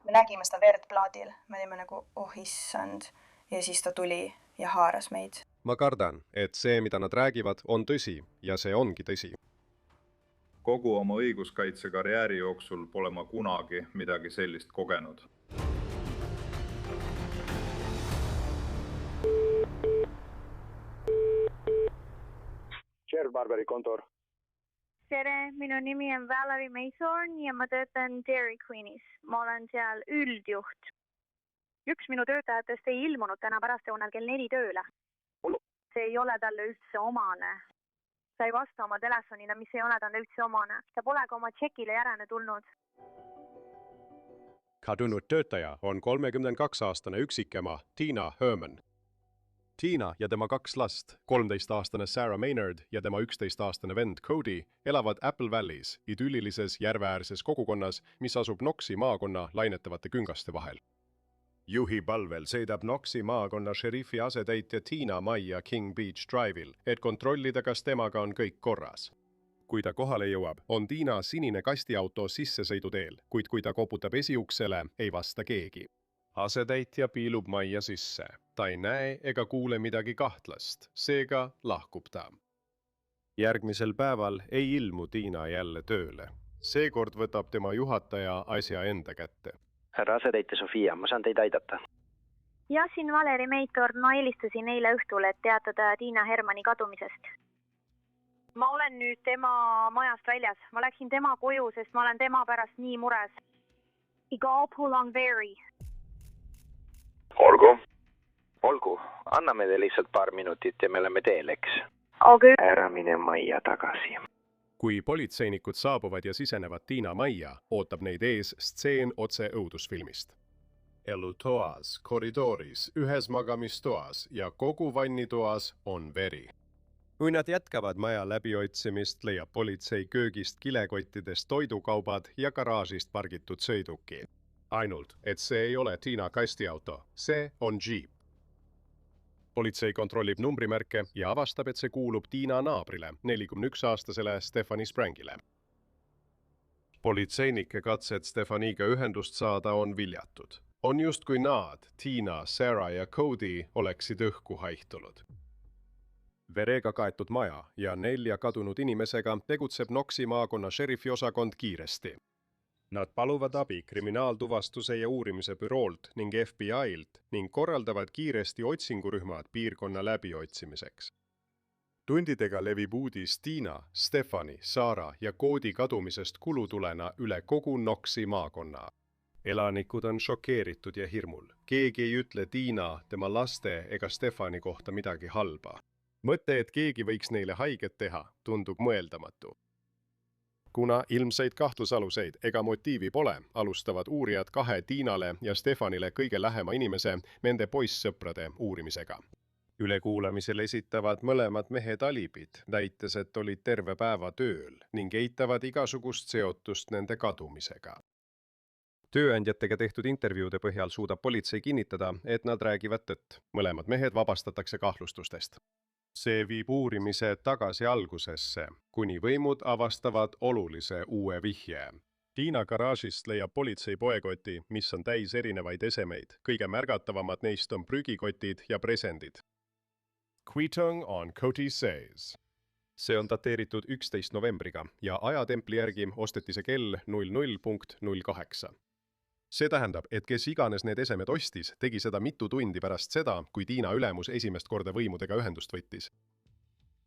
Me nägime seda verd plaadil, me olime nagu, oh issand, ja siis ta tuli ja haaras meid. Ma kardan, et see, mida nad räägivad, on tõsi ja see ongi tõsi. Kogu oma õiguskaitsekarjääri jooksul pole ma kunagi midagi sellist kogenud. Sheriff Barberi kontor. Tere, minu nimi on Valerie Maythorn ja ma töötan Dairy Queenis. Ma olen seal üldjuht. Üks minu töötajatest ei ilmunud täna pärastlõunal kell 4 tööle. See ei ole talle üldse omane. Sa ei vasta oma telefonile, mis ei ole talle üldse omane. Ta pole ka oma tšekile järele tulnud. Kadunud töötaja on 32-aastane üksikema Tina Herman. Tina ja tema 2 last, 13-aastane Sarah Maynard ja tema 11-aastane vend Cody, elavad Apple Valleys, idüllilises järveäärses kogukonnas, mis asub Knoxi maakonna lainetavate küngaste vahel. Juhi palvel sõidab Knoxi maakonna šerifi asetäitja Tina Maia King Beach Drive'il, et kontrollida, kas temaga on kõik korras. Kui ta kohale jõuab, on Tina sinine kastiauto sissesõiduteel, kuid kui ta koputab esiuksele, ei vasta keegi. Asetäitja piilub majja sisse. Ta ei näe ega kuule midagi kahtlast, seega lahkub ta. Järgmisel päeval ei ilmu Tina jälle tööle. Seekord võtab tema juhataja asja enda kätte. Härra asetäitja Sofia, ma saan teid aidata. Ja siin Valerie Maythorn, ma helistasin eile õhtul, et teatada Tina Hermani kadumisest. Ma olen nüüd tema majast väljas. Ma läksin tema koju, sest ma olen tema pärast nii mures. Igal pulang veri. Olgu, anname te lihtsalt paar minutit ja me oleme teel, eks? Okay. Ära mine majja tagasi. Kui politseinikud saabuvad ja sisenevad Tina majja, ootab neid ees stseen otse õudusfilmist. Elutoas, koridoris, ühes magamistoas ja kogu vannitoas on veri. Kui nad jätkavad maja läbiotsimist, leiab politsei köögist kilekottidest toidukaubad ja garaažist pargitud sõiduki. Ainult, et see ei ole Tina kastiauto, see on Jeep. Politsei kontrollib numbrimärke ja avastab, et see kuulub Tina naabrile, 41-aastasele Stephanie Sprangile. Politseinike katsed Stephaniga ühendust saada on viljatud. On justkui nad, Tina, Sarah ja Cody oleksid õhku haihtunud. Verega kaetud maja ja 4 kadunud inimesega tegutseb Knoxi maakonna šerifi osakond kiiresti. Nad paluvad abi kriminaaltuvastuse ja uurimise büroolt ning FBI-lt ning korraldavad kiiresti otsingurühmad piirkonna läbiotsimiseks. Tundidega levib uudis Tina, Stephanie, Sarah ja Cody kadumisest kulutulena üle kogu Knoxi maakonna. Elanikud on šokeeritud ja hirmul. Keegi ei ütle Tina, tema laste ega Stephanie kohta midagi halba. Mõte, et keegi võiks neile haiget teha, tundub mõeldamatu. Kuna ilmseid kahtlusaluseid ega motiivi pole, alustavad uurijad 2 Tiinale ja Stephanile kõige lähema inimese, nende poissõprade uurimisega. Ülekuulamisel esitavad mõlemad mehed alibid, näites, et olid terve päeva tööl ning eitavad igasugust seotust nende kadumisega. Tööandjatega tehtud intervjuude põhjal suudab politsei kinnitada, et nad räägivad tõtt. Mõlemad mehed vabastatakse kahtlustustest. See viib uurimise tagasi algusesse, kuni võimud avastavad olulise uue vihje. Tina garaažist leiab politsei poekoti, mis on täis erinevaid esemeid. Kõige märgatavamad neist on prügikotid ja presendid. Quitong on Cody Says. See on dateeritud 11 novembriga ja ajatempli järgi osteti see kell 00.08. See tähendab, et kes iganes need esemed ostis, tegi seda mitu tundi pärast seda, kui Tina ülemus esimest korda võimudega ühendust võttis.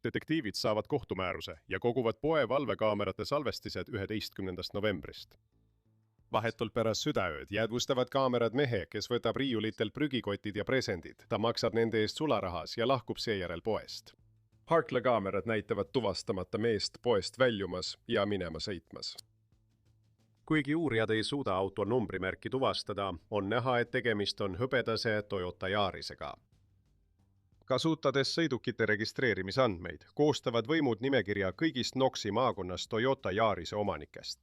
Detektiivid saavad kohtumääruse ja koguvad poe valvekaamerate salvestised 11. novembrist. Vahetult pärast südaööd jäädvustavad kaamerad mehe, kes võtab riiulitel prügikotid ja presendid. Ta maksab nende eest sularahas ja lahkub seejärel poest. Parkla-kaamerad näitavad tuvastamata meest poest väljumas ja minema sõitmas. Kuigi uurijad ei suuda auto numbrimärki tuvastada, on näha, et tegemist on hõbedase Toyota Yarisega. Kasutades sõidukite registreerimisandmeid, koostavad võimud nimekirja kõigist Knoxi maakonnas Toyota Yarise omanikest.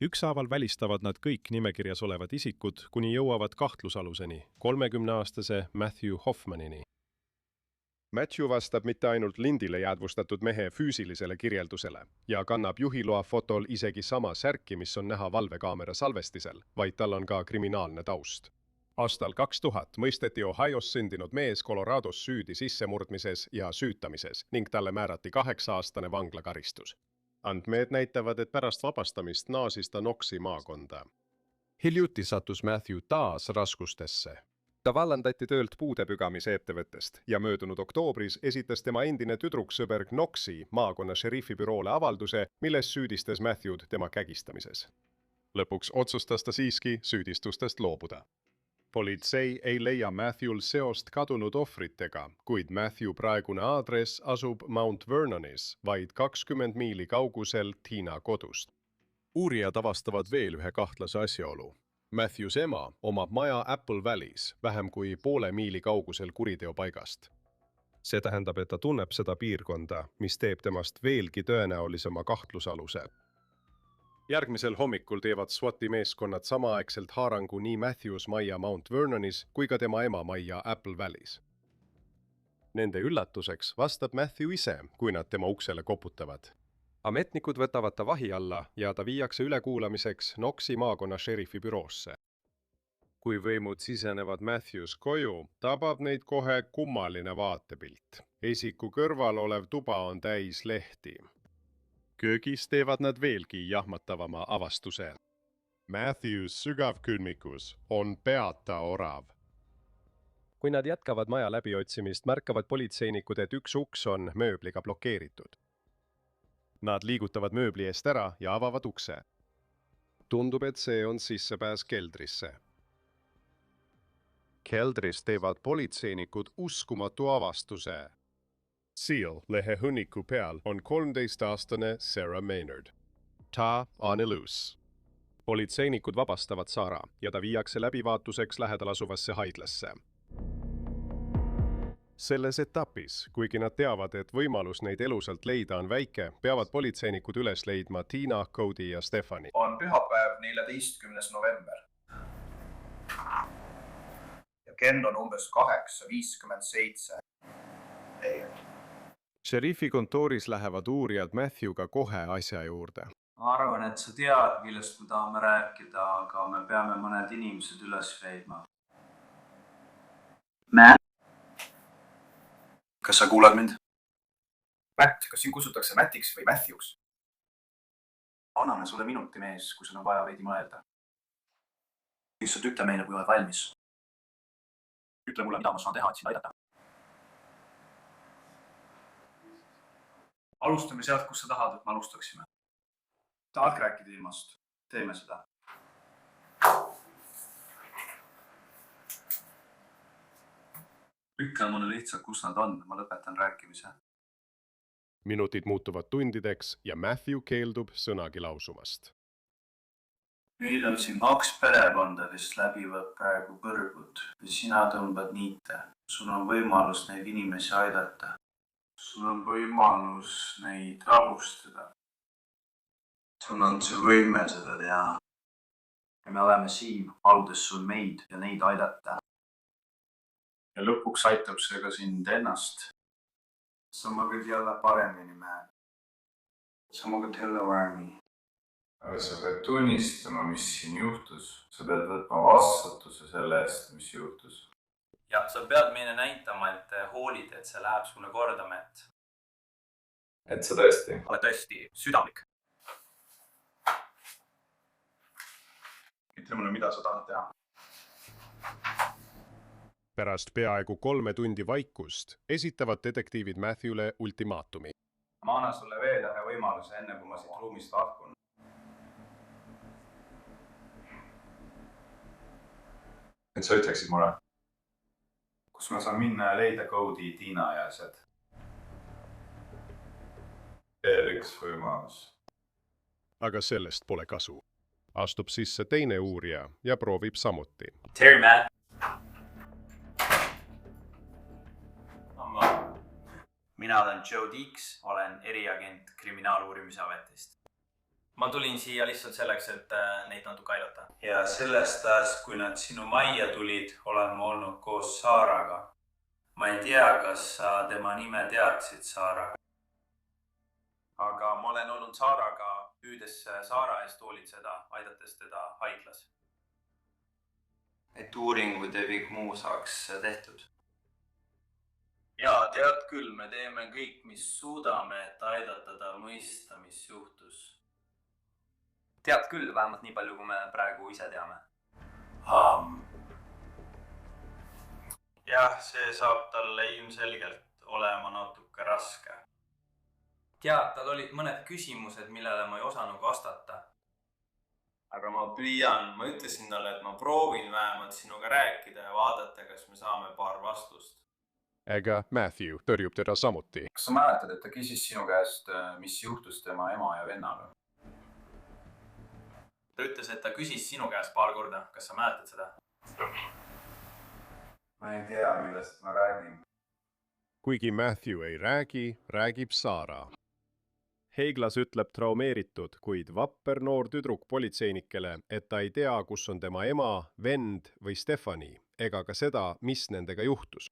Ükshaaval välistavad nad kõik nimekirjas olevad isikud, kuni jõuavad kahtlusaluseni, 30-aastase Matthew Hoffmanini. Matthew vastab mitte ainult lindile jäädvustatud mehe füüsilisele kirjeldusele ja kannab juhiloa fotol isegi sama särki, mis on näha valvekaamera salvestisel, vaid tal on ka kriminaalne taust. Aastal 2000 mõisteti Ohios sündinud mees Colorados süüdi sissemurdmises ja süütamises ning talle määrati 8-aastane vanglakaristus. Andmed näitavad, et pärast vabastamist naasis ta Knoxi maakonda. Hiljuti sattus Matthew taas raskustesse. Ta vallandati töölt puudepügamise ettevõttest ja möödunud oktoobris esitas tema endine tüdruksõber Knoxi maakonna šerifibüroole avalduse, milles süüdistas Matthewd tema kägistamises. Lõpuks otsustas ta siiski süüdistustest loobuda. Politsei ei leia Matthew'l seost kadunud ohvritega, kuid Matthew praegune aadress asub Mount Vernonis, vaid 20 miili kaugusel Tina kodust. Uurijad avastavad veel ühe kahtlase asjaolu. Matthews ema omab maja Apple Valley's, vähem kui poole miili kaugusel kuriteopaigast. See tähendab, et ta tunneb seda piirkonda, mis teeb temast veelgi tõenäolisema kahtlusaluse. Järgmisel hommikul teevad SWAT-i meeskonnad samaaegselt haarangu nii Matthews majja Mount Vernonis kui ka tema ema majja Apple Valley's. Nende üllatuseks vastab Matthew ise, kui nad tema uksele koputavad. Ametnikud võtavad ta vahi alla ja ta viiakse ülekuulamiseks Knoxi maakonna šerifi büroosse. Kui võimud sisenevad Matthews koju, tabab neid kohe kummaline vaatepilt. Esiku kõrval olev tuba on täis lehti. Köögis teevad nad veelgi jahmatavama avastuse. Matthews sügavkülmikus on peata orav. Kui nad jätkavad maja läbiotsimist, märkavad politseinikud, et üks uks on mööbliga blokeeritud. Nad liigutavad mööbli eest ära ja avavad ukse. Tundub, et see on sissepääs keldrisse. Keldris teevad politseinikud uskumatu avastuse. Seal lehe hunniku peal on 13-aastane Sarah Maynard. Ta on elus. Politseinikud vabastavad Sara ja ta viiakse läbivaatuseks lähedal asuvasse haiglasse. Selles etapis, kuigi nad teavad, et võimalus neid elusalt leida on väike, peavad politseinikud üles leidma Tina, Cody ja Stephanie. On pühapäev 14. november. Ja kell on umbes 8:57. Šerifi kontooris lähevad uurijad Matthewga kohe asja juurde. Ma arvan, et sa tead, millest me tahame rääkida, aga me peame mõned inimesed üles leidma. Kas sa kuulad mind? Matt, kas siin kutsutakse Mattiks või Matthewks? Anname sulle minuti, mees, kui sul on vaja veidi mõelda. Lihtsalt ütle meile, kui oled valmis. Ütle mulle, mida ma saan teha, et sind aidata. Alustame sealt, kus sa tahad, et me alustaksime. Tahad rääkida ilmast? Teeme seda. Ütle mulle lihtsalt, kus nad on, ma lõpetan rääkimise. Minutid muutuvad tundideks ja Matthew keeldub sõnagi lausumast. Meil on siin 2 perekonda, kes läbivad praegu põrgut ja sina tõmbad niite. Sul on võimalus neid inimesi aidata. Sul on võimalus neid rahustada. Sul on see võime seda teha. Ja me oleme siin, paludes sul meid ja neid aidata. Ja lõpuks aitab see ka sind ennast. Sa magad jälle paremini, mehe. Sa magad jälle varmi. Aga sa pead tunnistama, mis siin juhtus. Sa pead võtma vastutuse selle eest, mis juhtus. Ja sa pead meile näitama, et hoolid, et see läheb sulle korda, Matt. Et sa tõesti? Ole tõesti südamlik. Ütle mulle, mida sa tahad teha. Pärast peaaegu 3 tundi vaikust esitavad detektiivid Matthewle ultimaatumi. Ma annan sulle veel ühe võimaluse enne, kui ma siit ruumist lahkun. Et sa ütleksid mulle, kus ma saan minna ja leida Cody, Tina ja asjad. Veel üks võimalus. Aga sellest pole kasu. Astub sisse teine uurija ja proovib samuti. Terry, Matt. Mina olen Joe Deeks, olen eriagent kriminaaluurimise ametist. Ma tulin siia lihtsalt selleks, et neid natuke aidata. Ja sellest ajast, kui nad sinu majja tulid, olen ma olnud koos Saaraga. ma ei tea, kas sa tema nime teadsid, Saara. aga ma olen olnud Saaraga, püüdes Saara eest hoolitseda, aidates teda haiglas. Et uuringud ja kõik muu saaks tehtud. ja tead küll, me teeme kõik, mis suudame, et aidata ta mõista, mis juhtus. Tead küll, vähemalt nii palju, kui me praegu ise teame. jah, see saab talle ilmselgelt olema natuke raske. Tead, tal olid mõned küsimused, millele ma ei osanud vastata. aga ma püüan, ma ütlesin talle, et ma proovin vähemalt sinuga rääkida ja vaadata, kas me saame paar vastust. Ega Matthew tõrjub teda samuti. kas sa mäletad, et ta küsis sinu käest, mis juhtus tema ema ja vennaga? ta ütles, et ta küsis sinu käest paar korda, kas sa mäletad seda? ma ei tea, millest ma räägin. Kuigi Matthew ei räägi, räägib Saara. Heiglas ütleb traumeeritud, kuid vapper noor tüdruk politseinikele, et ta ei tea, kus on tema ema, vend või Stephanie, ega ka seda, mis nendega juhtus.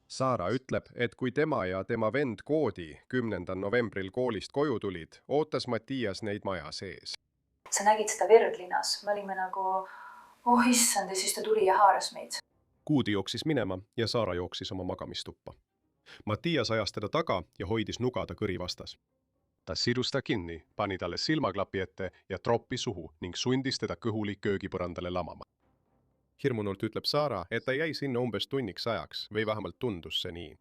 Saara ütleb, et kui tema ja tema vend Cody 10. novembril koolist koju tulid, ootas Mattias neid maja sees. Sa nägid seda verd linnas, me olime nagu, oh issand, ja siis ta tuli ja haaras meid. Cody jooksis minema ja Saara jooksis oma magamistuppa. Mattias ajas teda taga ja hoidis nuga ta kõri vastas. Ta sidus ta kinni, pani talle silmaklapi ette ja troppi suhu ning sundis teda kõhuli köögipõrandale lamama. Hirmunult ütleb Saara, et ta jäi sinna umbes tunniks ajaks või vähemalt tundus see nii.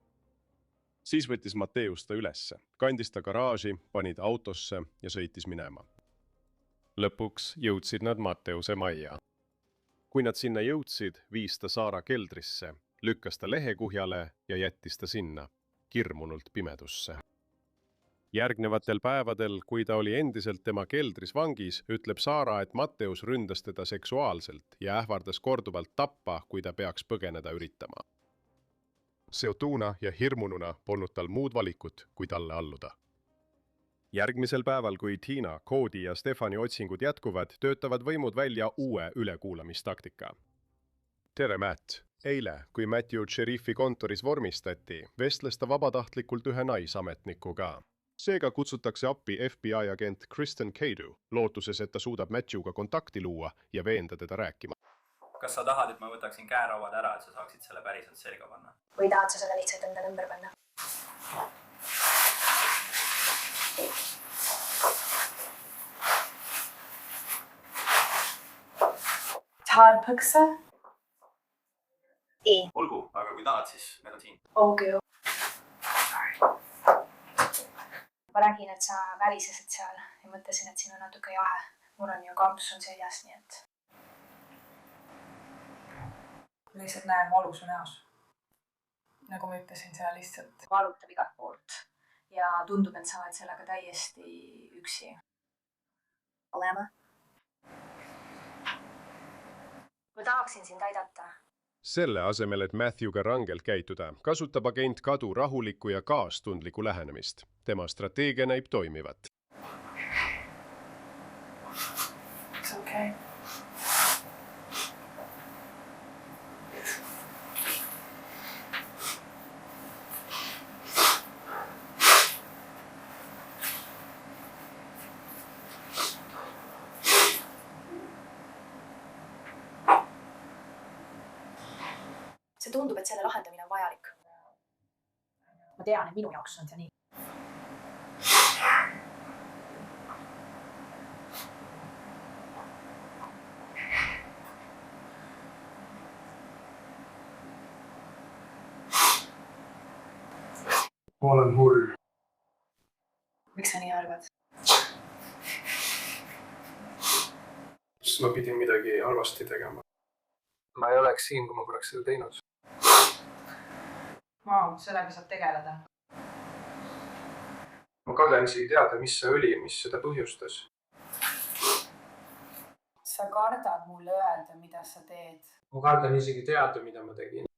Siis võttis Matteus ta ülesse, kandis ta garaaži, pani ta autosse ja sõitis minema. Lõpuks jõudsid nad Matteuse majja. Kui nad sinna jõudsid, viis ta Saara keldrisse, lükkas ta lehekuhjale ja jättis ta sinna, kirmunult pimedusse. Järgnevatel päevadel, kui ta oli endiselt tema keldris vangis, ütleb Saara, et Matteus ründas teda seksuaalselt ja ähvardas korduvalt tappa, kui ta peaks põgeneda üritama. Seotuna ja hirmununa polnud tal muud valikut, kui talle alluda. Järgmisel päeval, kui Tina, Cody ja Stephanie otsingud jätkuvad, töötavad võimud välja uue ülekuulamistaktika. Tere, Matt! Eile, kui Matthew šerifi kontoris vormistati, vestles ta vabatahtlikult ühe naisametnikuga. Seega kutsutakse appi FBI agent Kristen Cadu, lootuses, et ta suudab Matthewga kontakti luua ja veenda teda rääkima. Kas sa tahad, et ma võtaksin käerauad ära, et sa saaksid selle päriselt selga panna? Või tahad sa selle lihtsalt endale ümber panna? Tahad põksa? Ei. olgu, aga kui tahad, siis need on siin. Okei. Ma nägin, et sa välisesid seal ja mõtlesin, et siin on natuke jahe. Mul on ju kampus on seljas, nii et... Lihtsalt näen valu su näos. Nagu ma ütlesin, see lihtsalt... Valutab igat poolt. Ja tundub, et sa oled sellega täiesti üksi. Olema? Ma tahaksin sind aidata. Selle asemel, et Matthewga rangelt käituda, kasutab agent Kadu rahulikku ja kaastundlikku lähenemist. Tema strateegia näib toimivat. It's okay. See tundub, et selle lahendamine on vajalik. Ma tean, et minu jaoks on see nii. Ma olen hull. Miks sa nii arvad? Sest ma pidin midagi halvasti tegema. Ma ei oleks siin, kui ma poleks seda teinud. Vau, sellega saab tegeleda. Ma kardan isegi teada, mis see oli, mis seda põhjustas. Sa kardad mulle öelda, mida sa teed. Ma kardan isegi teada, mida ma tegin.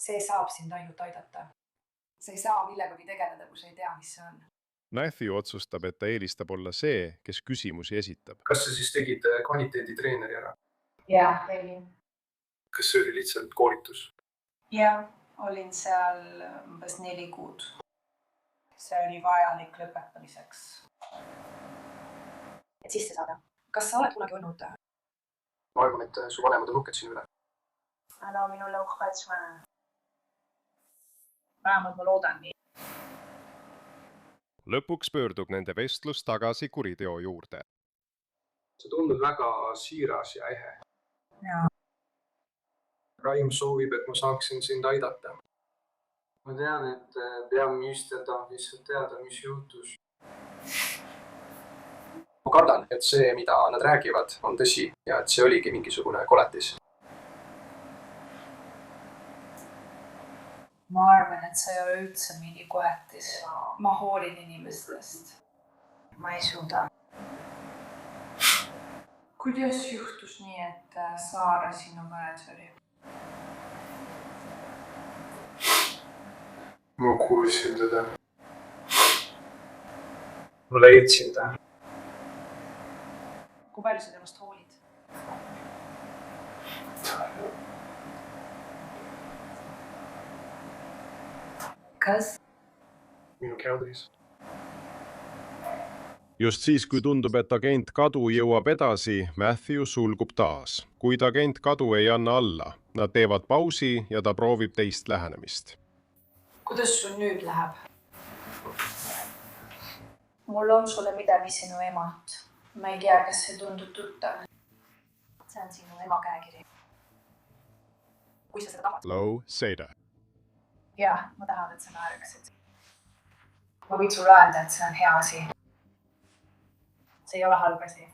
See saab sind ainult aidata. Sa ei saa millegagi tegeleda, kui sa ei tea, mis see on. Matthew otsustab, et ta eelistab olla see, kes küsimusi esitab. Kas sa siis tegid kvaliteeditreeneri ära? Jah, tegin. kas see oli lihtsalt koolitus? Jah, olin seal umbes 4 kuud. See oli vajalik lõpetamiseks. Et sisse saada. Kas sa oled kunagi olnud? Ma arvan, et su vanemad on uhked sinu üle. No minule uhked vanem. Vähemalt ma loodan nii. Lõpuks pöördub nende vestlus tagasi kuriteo juurde. See tundub väga siiras ja ehe. Jaa. Raim soovib, et ma saaksin sind aidata. Ma tean, et peaminister tahab lihtsalt teada, mis juhtus. Ma kardan, et see, mida nad räägivad, on tõsi ja et see oligi mingisugune koletis. Ma arvan, et see ei ole üldse mingi koletis. Ma hoolin inimestest. Ma ei suuda. Kuidas juhtus nii, et Saara sinu manažeri? Ma kuulsin teda. Ma leidsin ta. Kui palju sa temast hoolid? Kas? Minu keldris. Just siis, kui tundub, et agent Kadu jõuab edasi, Matthew sulgub taas. Kuid agent Kadu ei anna alla. Nad teevad pausi ja ta proovib teist lähenemist. Kuidas sul nüüd läheb? Mul on sulle midagi sinu emalt. Ma ei tea, kas see tundub tuttav. See on sinu ema käekiri. Kui sa seda tahad? Low Seda. Jah, ma tahan, et sa naeraksid. Ma võid sulle öelda, et see on hea asi. See ei ole halb asi.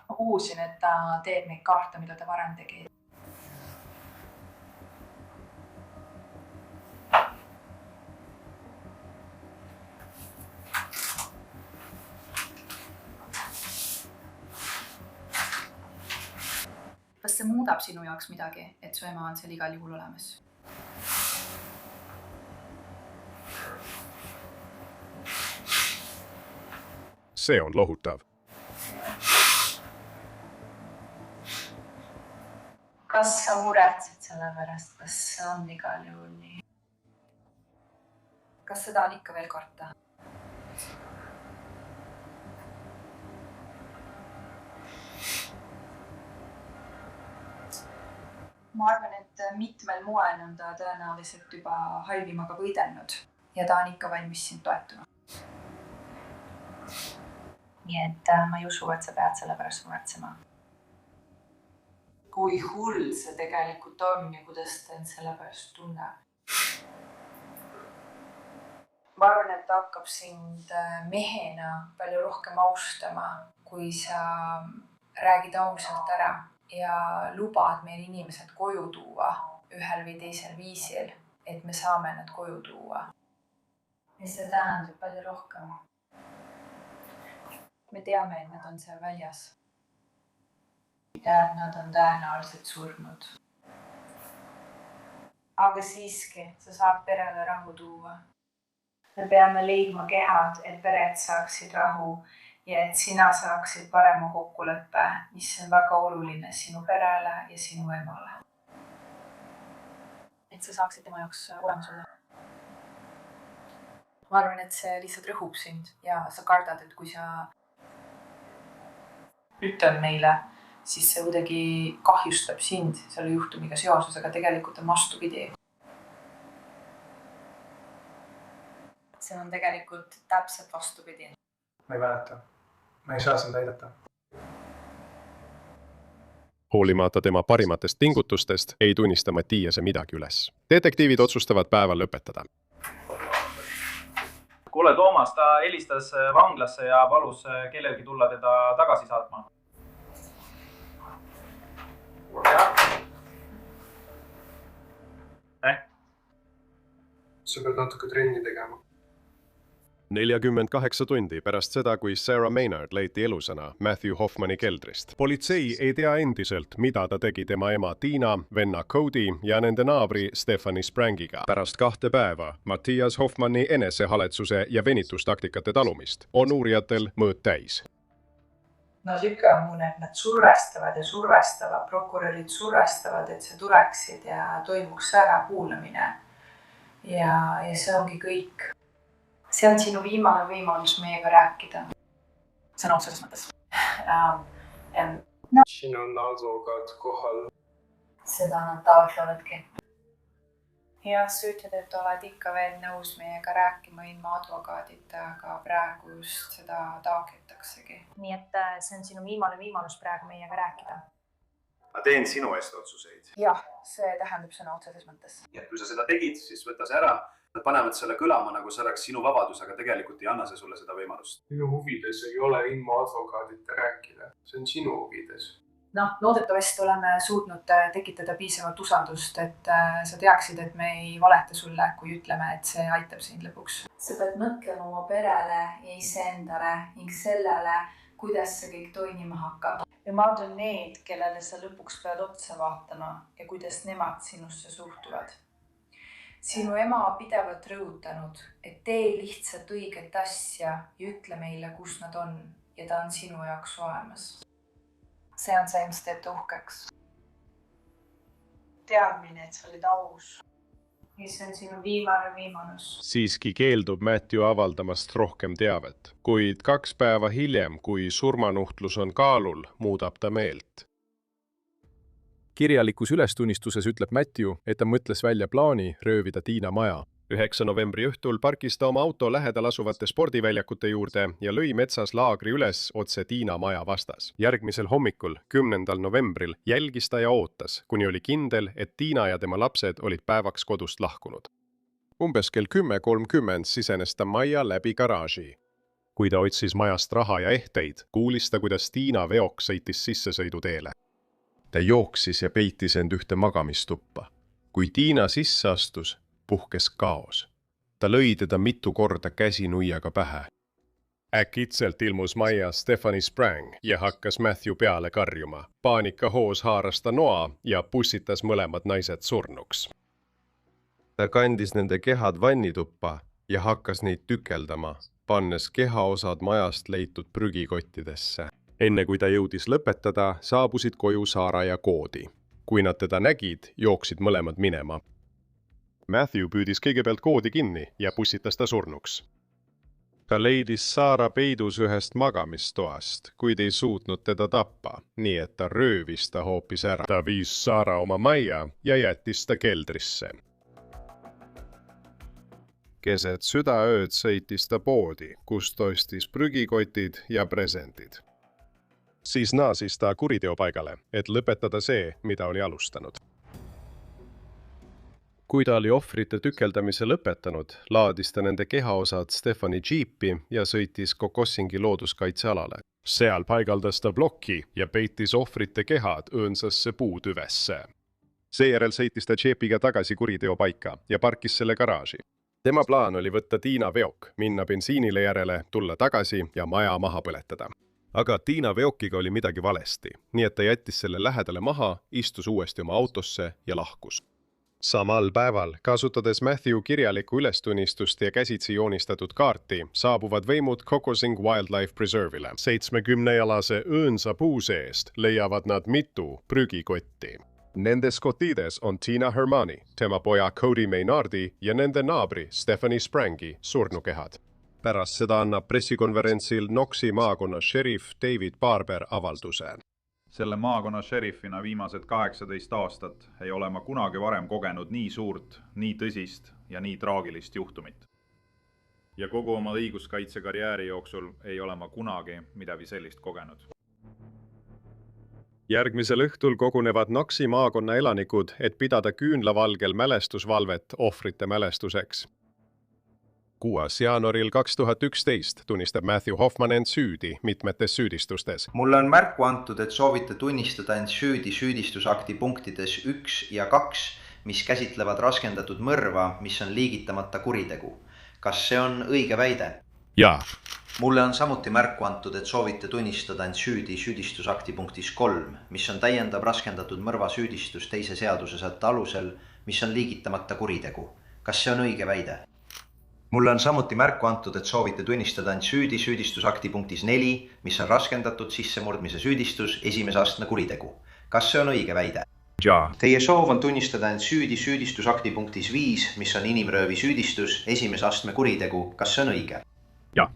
Ma kuulsin, et ta teeb neid kaarte, mida ta varem tegi. Kas see muudab sinu jaoks midagi, et su ema on seal igal juhul olemas? See on lohutav. Kas sa muretsed selle pärast, kas see on igal juhul nii? Kas seda on ikka veel karta? Ma arvan, et mitmel moel on ta tõenäoliselt juba halvimaga võidelnud ja ta on ikka valmis sind toetama. Nii et ma ei usu, et sa pead selle pärast muretsema. Kui hull see tegelikult on ja kuidas ta end selle pärast tunneb? Ma arvan, et ta hakkab sind mehena palju rohkem austama, kui sa räägid ausalt ära ja lubad meil inimesed koju tuua ühel või teisel viisil, et me saame nad koju tuua. Ja see tähendab palju rohkem. Me teame, et nad on seal väljas. Ja nad on tõenäoliselt surnud. Aga siiski, sa saad perele rahu tuua. Me peame leidma kehad, et pered saaksid rahu ja et sina saaksid parema kokkuleppe, mis on väga oluline sinu perele ja sinu emale. Et sa saaksid tema jaoks olemas olla. Ma arvan, et see lihtsalt rõhub sind ja sa kardad, et kui sa ütled meile, siis see kuidagi kahjustab sind selle juhtumiga seoses, aga tegelikult on vastupidi. See on tegelikult täpselt vastupidi. Ma ei mäleta. Ma ei saa sind aidata. Hoolimata tema parimatest pingutustest ei tunnista Mattiase midagi üles. Detektiivid otsustavad päeva lõpetada. Kuule, Toomas, ta helistas vanglasse ja palus kellelgi tulla teda tagasi saatma. Sa pead natuke trenni tegema. 48 tundi pärast seda, kui Sarah Maynard leiti elusana Matthew Hoffmani keldrist. Politsei ei tea endiselt, mida ta tegi tema ema Tina, venna Cody ja nende naabri Stephanie Sprangiga. Pärast 2 päeva Mattias Hoffmani enesehaletsuse ja venitustaktikate talumist on uurijatel mõõt täis. Nad on, et nad survestavad ja survestavad, prokurörid survestavad, et see tuleksid ja toimuks ära kuulamine. Ja see ongi kõik. See on sinu viimane võimalus meiega rääkida. Sõna otseses mõttes. Siin on advokaat kohal. Seda nad taotlevadki. Ja süütjad, et oled ikka veel nõus meiega rääkima ilma advokaadita, aga praegu just seda taotletaksegi. Nii et see on sinu viimane võimalus praegu meiega rääkida. Ma teen sinu eest otsuseid. Jah, see tähendab sõna otseses mõttes. Ja kui sa seda tegid, siis võta see ära. Nad panevad selle kõlama, nagu see oleks sinu vabadus, aga tegelikult ei anna see sulle seda võimalust. Minu huvides ei ole ilma advokaadita rääkida. See on sinu huvides. Loodetavasti oleme suutnud tekitada piisavalt usaldust, et sa teaksid, et me ei valeta sulle, kui ütleme, et see aitab sind lõpuks. Sa pead mõtlema oma perele ja iseendale ning sellele, kuidas see kõik toimima hakkab. Nemad on need, kellele sa lõpuks pead otsa vaatama ja kuidas nemad sinusse suhtuvad. Sinu ema on pidevalt rõhutanud, et tee lihtsalt õiget asja ja ütle meile, kus nad on ja ta on sinu jaoks olemas. See on see, mis teeb uhkeks. Teadmine, et sa olid aus. Ja see on sinu viimane võimalus. Siiski keeldub Matthew avaldamast rohkem teavet, kuid 2 päeva hiljem, kui surmanuhtlus on kaalul, muudab ta meelt. Kirjalikus ülestunnistuses ütleb Matthew, et ta mõtles välja plaani röövida Tiina maja. 9. novembri õhtul parkis ta oma auto lähedal asuvate spordiväljakute juurde ja lõi metsas laagri üles otse Tiina maja vastas. Järgmisel hommikul, 10. novembril, jälgis ta ja ootas, kuni oli kindel, et Tiina ja tema lapsed olid päevaks kodust lahkunud. Umbes kell 10:30 sisenes ta majja läbi garaaži. Kui ta otsis majast raha ja ehteid, kuulis ta, kuidas Tiina veok sõitis sissesõiduteele. Ta jooksis ja peitis end ühte magamistuppa. Kui Tiina sisse astus, puhkes kaos. Ta lõi teda mitu korda käsinuiaga pähe. Äkitselt ilmus majja Stephanie Sprang ja hakkas Matthew peale karjuma. Paanikahoos haaras ta noa ja pussitas mõlemad naised surnuks. Ta kandis nende kehad vannituppa ja hakkas neid tükeldama, pannes kehaosad majast leitud prügikottidesse. Enne kui ta jõudis lõpetada, saabusid koju Saara ja Koodi. Kui nad teda nägid, jooksid mõlemad minema. Matthew püüdis kõigepealt Koodi kinni ja pussitas ta surnuks. Ta leidis Saara peidus ühest magamistoast, kuid ei suutnud teda tappa, nii et ta röövis ta hoopis ära. Ta viis Saara oma majja ja jättis ta keldrisse. Keset südaööd sõitis ta poodi, kust ostis prügikotid ja presendid. Siis naasis ta kuriteopaigale, et lõpetada see, mida oli alustanud. Kui ta oli ohvrite tükeldamise lõpetanud, laadis ta nende kehaosad Stephanie džiipi ja sõitis Kokossingi looduskaitsealale. Seal paigaldas ta ploki ja peitis ohvrite kehad õõnsasse puutüvesse. Seejärel sõitis ta džiipiga tagasi kuriteopaika ja parkis selle garaaži. Tema plaan oli võtta Tiina veok, minna bensiinile järele, tulla tagasi ja maja maha põletada. Aga Tiina veokiga oli midagi valesti, nii et ta jättis selle lähedale maha, istus uuesti oma autosse ja lahkus. Samal päeval, kasutades Matthew kirjalikku ülestunnistust ja käsitsi joonistatud kaarti, saabuvad võimud Kokosing Wildlife Preserve'ile. 70-jalase õõnsa puu seest leiavad nad mitu prügikotti. Nendes kotides on Tina Hermani, tema poja Cody Maynardi ja nende naabri Stephanie Sprangi surnukehad. Pärast seda annab pressikonverentsil Knoxi maakonna šerif David Barber avalduse. Selle maakonna šerifina viimased 18 aastat ei ole ma kunagi varem kogenud nii suurt, nii tõsist ja nii traagilist juhtumit. Ja kogu oma õiguskaitsekarjääri jooksul ei ole ma kunagi midagi sellist kogenud. Järgmisel õhtul kogunevad Knoxi maakonna elanikud, et pidada küünlavalgel mälestusvalvet ohvrite mälestuseks. 6. jaanuaril 2011 tunnistab Matthew Hoffman end süüdi mitmetes süüdistustes. Mulle on märku antud, et soovite tunnistada end süüdi süüdistusakti punktides 1 ja 2, mis käsitlevad raskendatud mõrva, mis on liigitamata kuritegu. Kas see on õige väide? Jaa. Mulle on samuti märku antud, et soovite tunnistada end süüdi süüdistusakti punktis 3, mis on täiendav raskendatud mõrva süüdistus teise seaduse sätte alusel, mis on liigitamata kuritegu. Kas see on õige väide? mulle on samuti märku antud, et soovite tunnistada end süüdi süüdistusakti punktis 4, mis on raskendatud sissemurdmise süüdistus, esimese astme kuritegu. Kas see on õige väide? Jaa. Teie soov on tunnistada end süüdi süüdistusakti punktis 5, mis on inimröövi süüdistus, esimese astme kuritegu. Kas see on õige? Jah.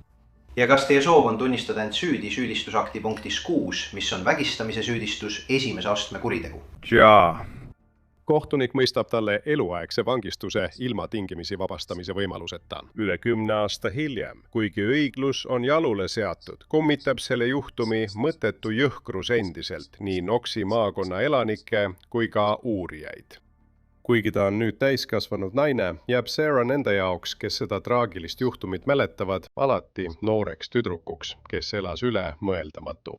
Ja kas teie soov on tunnistada end süüdi süüdistusakti punktis 6, mis on vägistamise süüdistus, esimese astme kuritegu? Jaa. Kohtunik mõistab talle eluaegse vangistuse ilma tingimisi vabastamise võimaluseta. Üle 10 aasta hiljem, kuigi õiglus on jalule seatud, kummitab selle juhtumi mõttetu jõhkrus endiselt nii Knoxi maakonna elanikke kui ka uurijaid. Kuigi ta on nüüd täiskasvanud naine, jääb Sarah nende jaoks, kes seda traagilist juhtumit mäletavad, alati nooreks tüdrukuks, kes elas üle mõeldamatu.